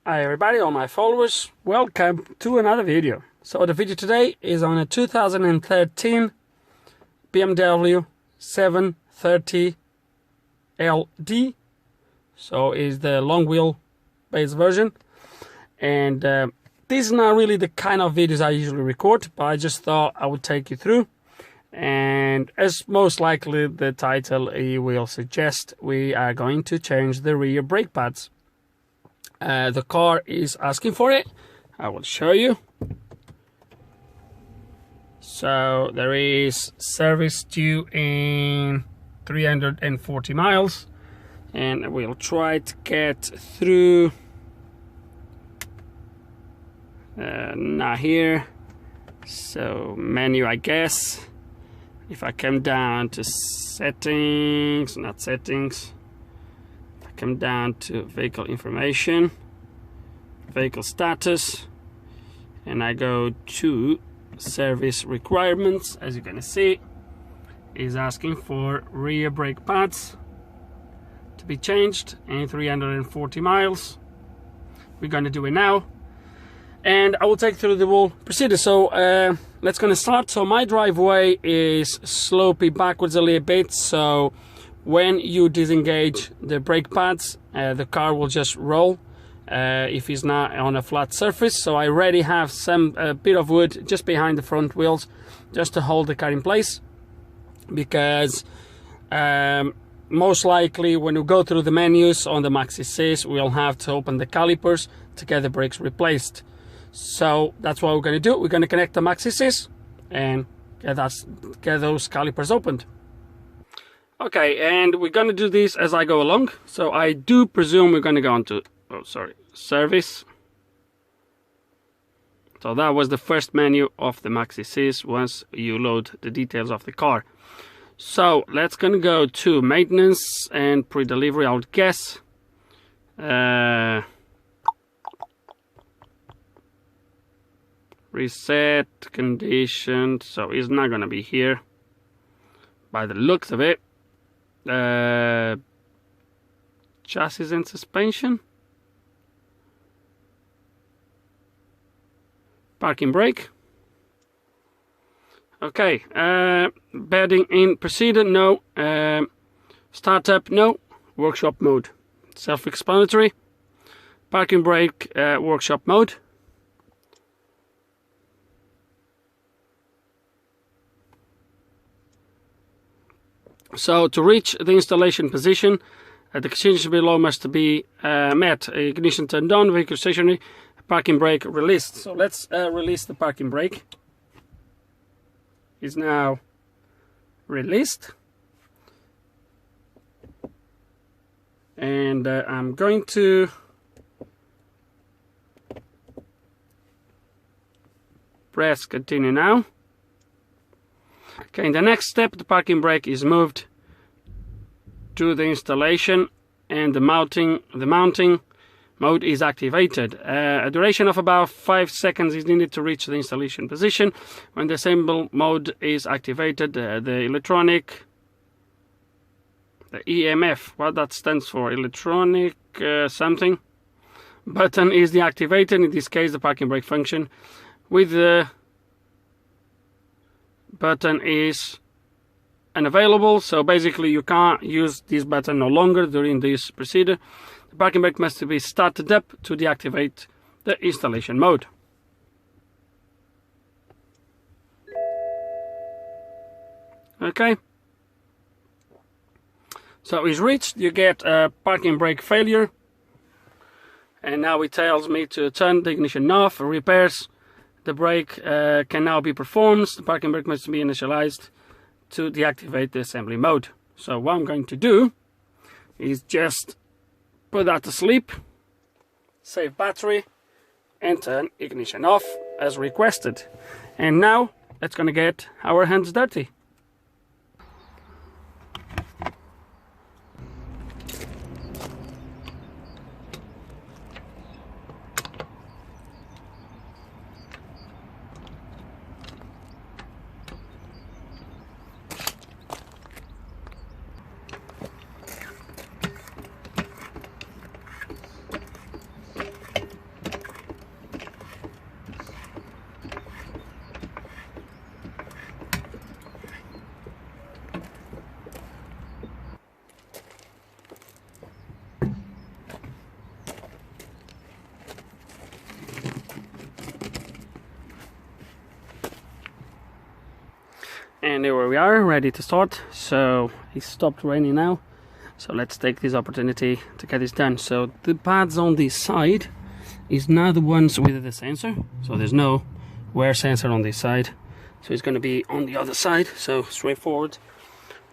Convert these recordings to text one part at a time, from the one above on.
Hi everybody, all my followers, welcome to another video. So the video today is on a 2013 BMW 730 LD. So is the long wheel base version, and this is not really the kind of videos I usually record, but I just thought I would take you through. And as most likely the title will suggest, we are going to change the rear brake pads. The car is asking for it. I will show you. So there is service due in 340 miles, and we'll try to get through. Not here, so menu, I guess. If I come down to settings, not settings, if I come down to vehicle information, vehicle status, and I go to service requirements, as you're gonna see, is asking for rear brake pads to be changed in 340 miles. We're gonna do it now, and I will take through the whole procedure. So let's gonna start. So my driveway is slopey backwards a little bit, so when you disengage the brake pads, the car will just roll if it's not on a flat surface. So I already have some bit of wood just behind the front wheels just to hold the car in place, because most likely when you go through the menus on the MaxiSys, we'll have to open the calipers to get the brakes replaced. So that's what we're going to do. We're going to connect the MaxiSys and get those calipers opened. Okay, and we're going to do this as I go along. So I do presume we're going to go on to, service. So that was the first menu of the MaxiSys once you load the details of the car. So let's gonna go to maintenance and pre-delivery, I would guess. Reset condition, so it's not gonna be here by the looks of it. Chassis and suspension, parking brake. Okay, bedding in procedure, no. Startup, no. Workshop mode, self-explanatory. Parking brake, workshop mode. So to reach the installation position, the conditions below must be met. Ignition turned on, vehicle stationary, parking brake released. So let's release the parking brake. Is now released, and I'm going to press continue now. Okay, in the next step, the parking brake is moved to the installation, and the mounting mode is activated. A duration of about 5 seconds is needed to reach the installation position. When the assemble mode is activated, the electronic, the EMF, what that stands for, electronic something, button is deactivated. In this case, the parking brake function with the button is unavailable. So basically you can't use this button no longer during this procedure. The parking brake must be started up to deactivate the installation mode. Okay, so it's reached. You get a parking brake failure, and now it tells me to turn the ignition off. Repairs the brake can now be performed. The parking brake must be initialized to deactivate the assembly mode. So what I'm going to do is just put that to sleep, save battery, and turn ignition off as requested. And now let's gonna get our hands dirty. And here we are, ready to start. So it stopped raining now, so let's take this opportunity to get this done. So the pads on this side is now the ones with the sensor, so there's no wear sensor on this side, so it's going to be on the other side. So straightforward,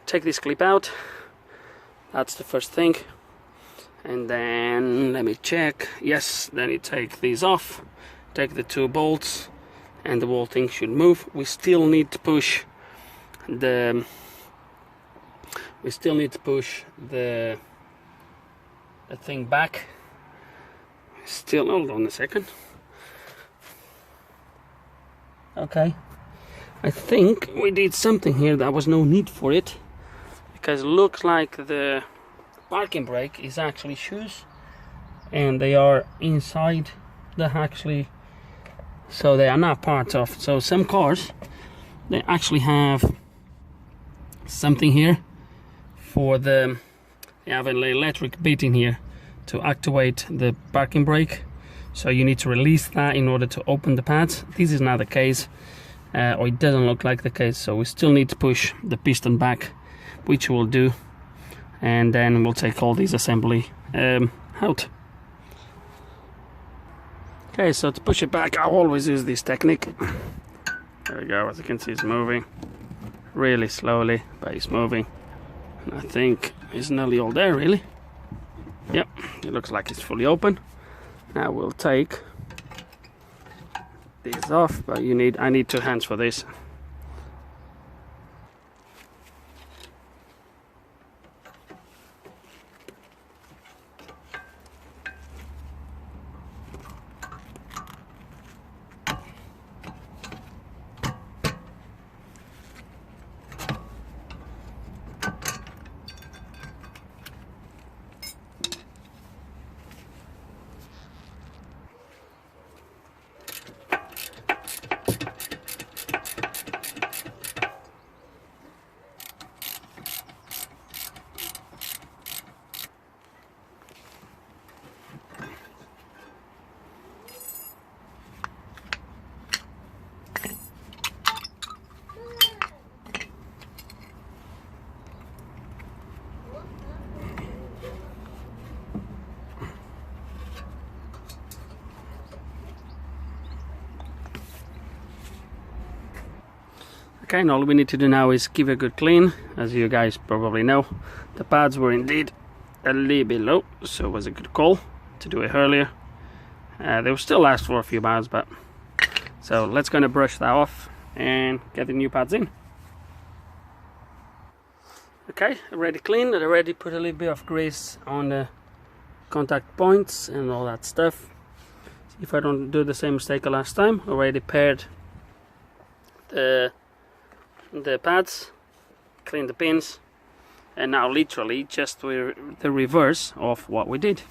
take this clip out, that's the first thing, and then let me check. Yes, then you take these off, take the 2 bolts, and the whole thing should move. We still need to push the thing back. Still, hold on a second. Okay, I think we did something here that was no need for it, because it looks like the parking brake is actually shoes, and they are inside so they are not part of. So some cars, they actually have something here for they have an electric bit in here to activate the parking brake, so you need to release that in order to open the pads. This is not the case, or it doesn't look like the case, so we still need to push the piston back, which we'll do, and then we'll take all these assembly out. Okay, so to push it back, I always use this technique. There we go. As you can see, it's moving really slowly, but it's moving, and I think it's nearly all there, really. Yep, it looks like it's fully open. Now we'll take these off, but I need 2 hands for this. Okay, and all we need to do now is give a good clean. As you guys probably know, the pads were indeed a little bit low, so it was a good call to do it earlier. They will still last for a few miles, but so let's gonna brush that off and get the new pads in. Okay, already cleaned, I already put a little bit of grease on the contact points and all that stuff. See if I don't do the same mistake last time. Already paired the pads, clean the pins, and now literally just the reverse of what we did.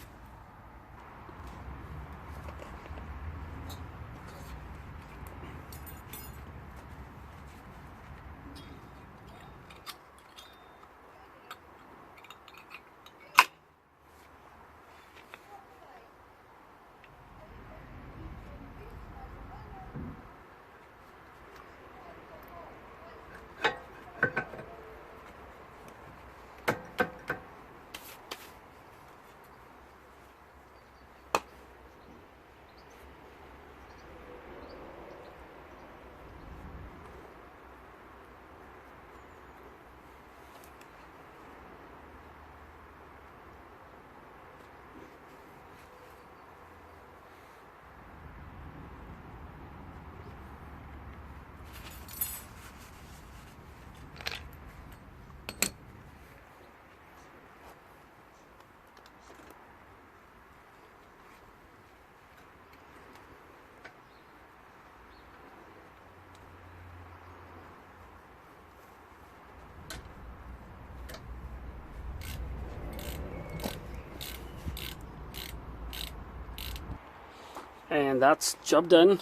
And that's job done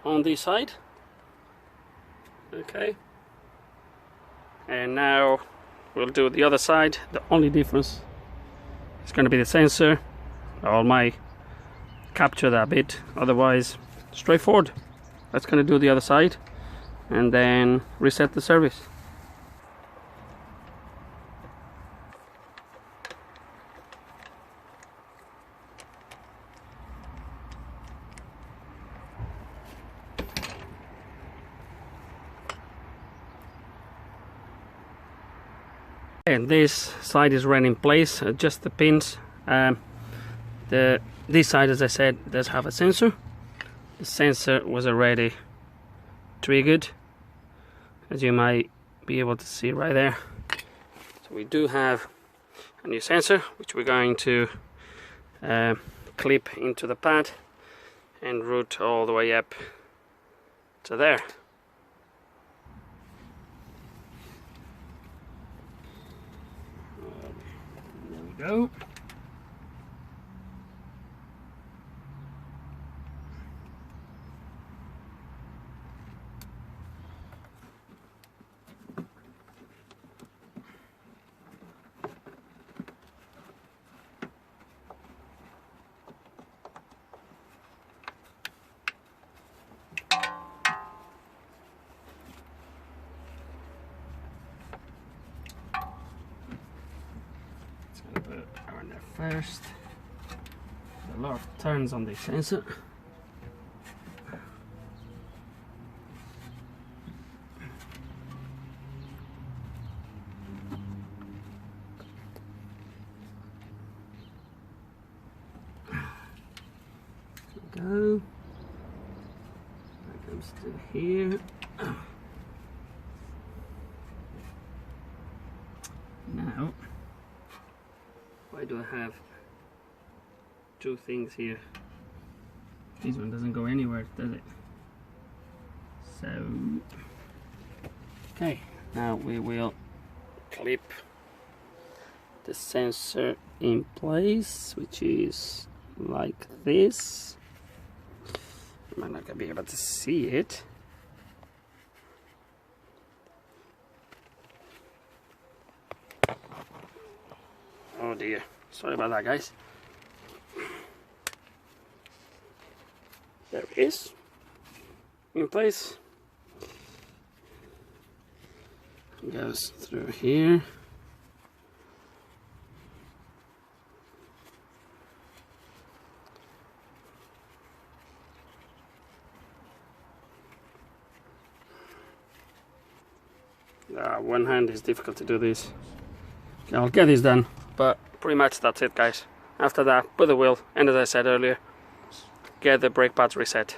on this side. Okay, and now we'll do the other side. The only difference is going to be the sensor. I might capture that bit, otherwise straightforward. That's going to do the other side and then reset the service. and this side is right in place, just the pins. This side, as I said, does have a sensor. The sensor was already triggered, as you might be able to see right there. So we do have a new sensor, which we're going to clip into the pad and route all the way up to there. There we go. First, a lot of turns on the sensor. Go. That comes to here. Now, why do I have two things here? This one doesn't go anywhere, does it? So, okay, now we will clip the sensor in place, which is like this. I'm not gonna be able to see it. Oh dear, sorry about that, guys. There it is, in place. It goes through here. One hand is difficult to do this. Okay, I'll get this done, but pretty much that's it, guys. After that, put the wheel, and as I said earlier, get the brake pads reset.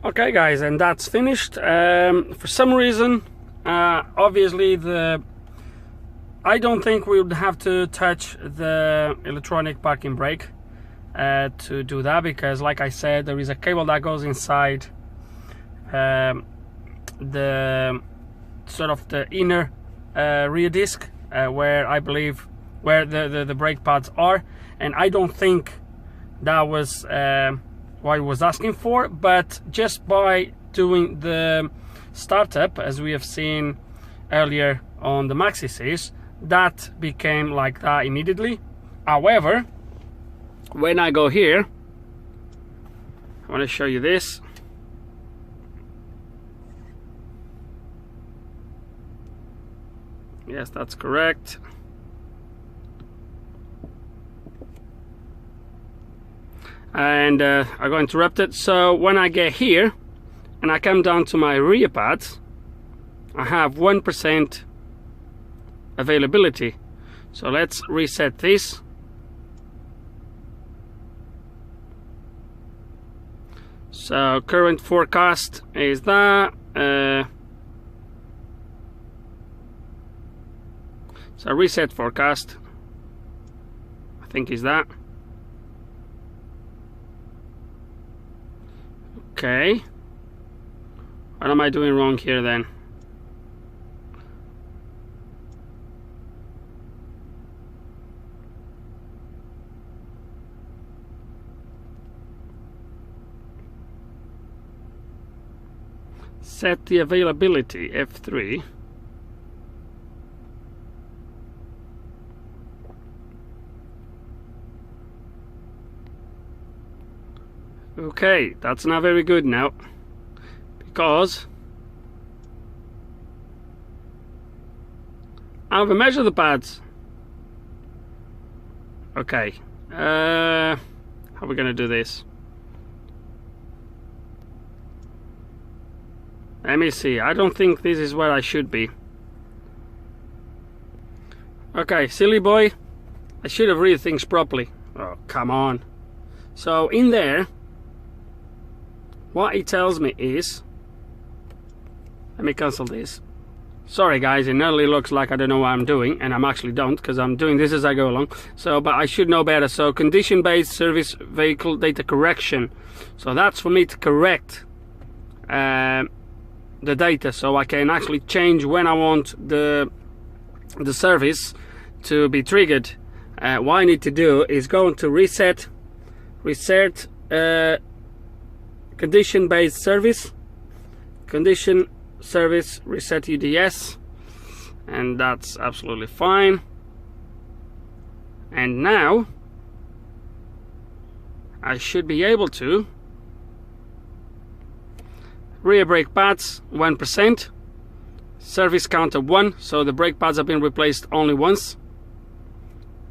Okay, guys, and that's finished. For some reason, obviously I don't think we would have to touch the electronic parking brake to do that, because like I said, there is a cable that goes inside the sort of the inner rear disc where I believe where the brake pads are, and I don't think that was what I was asking for, but just by doing the startup, as we have seen earlier on the MaxiSys, that became like that immediately. However, when I go here, I want to show you this. Yes, that's correct. And I got interrupted. So when I get here and I come down to my rear pads, I have 1% availability. So let's reset this. So current forecast is that. So reset forecast, I think is that. Okay. What am I doing wrong here then? Set the availability, F3. Okay, that's not very good now, because I haven't measured the pads. Okay, how are we gonna do this? Let me see. I don't think this is where I should be. Okay, silly boy, I should have read things properly. Oh, come on. So in there, what it tells me is, let me cancel this. Sorry guys, it nearly looks like I don't know what I'm doing, and I'm actually don't, because I'm doing this as I go along. So, but I should know better. So condition-based service vehicle data correction. So that's for me to correct the data, so I can actually change when I want the service to be triggered. What I need to do is go into reset condition-based service, condition service reset UDS, and that's absolutely fine. And now I should be able to rear brake pads 1%, service counter 1, so the brake pads have been replaced only once.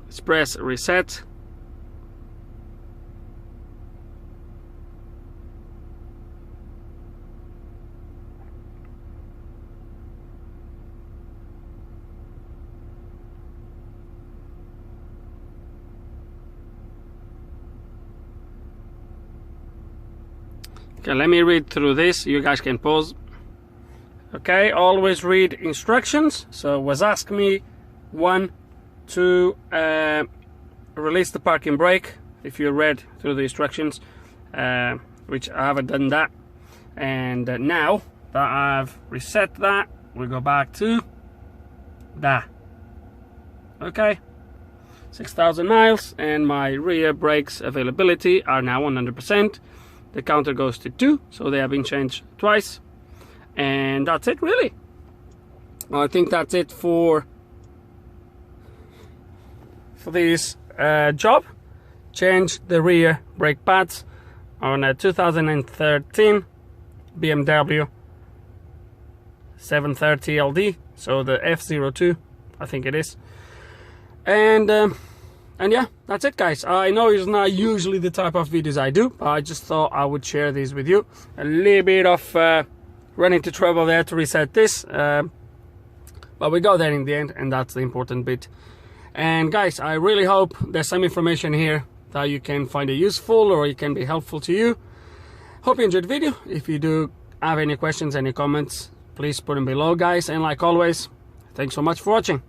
Let's press reset. Okay, let me read through this. You guys can pause. Okay, always read instructions. So it was asking me, 1, to release the parking brake, if you read through the instructions, which I haven't done that. And now that I've reset that, we go back to that. Okay, 6,000 miles, and my rear brakes availability are now 100%. The counter goes to 2, so they have been changed twice. And that's it, really. I think that's it for this job. Change the rear brake pads on a 2013 BMW 730 LD, so the F02, I think it is. And yeah, that's it guys. I know it's not usually the type of videos I do, but I just thought I would share these with you. A little bit of run into trouble there to reset this, but we got there in the end, and that's the important bit. And guys, I really hope there's some information here that you can find it useful, or it can be helpful to you. Hope you enjoyed the video. If you do have any questions, any comments, please put them below guys, and like always, thanks so much for watching.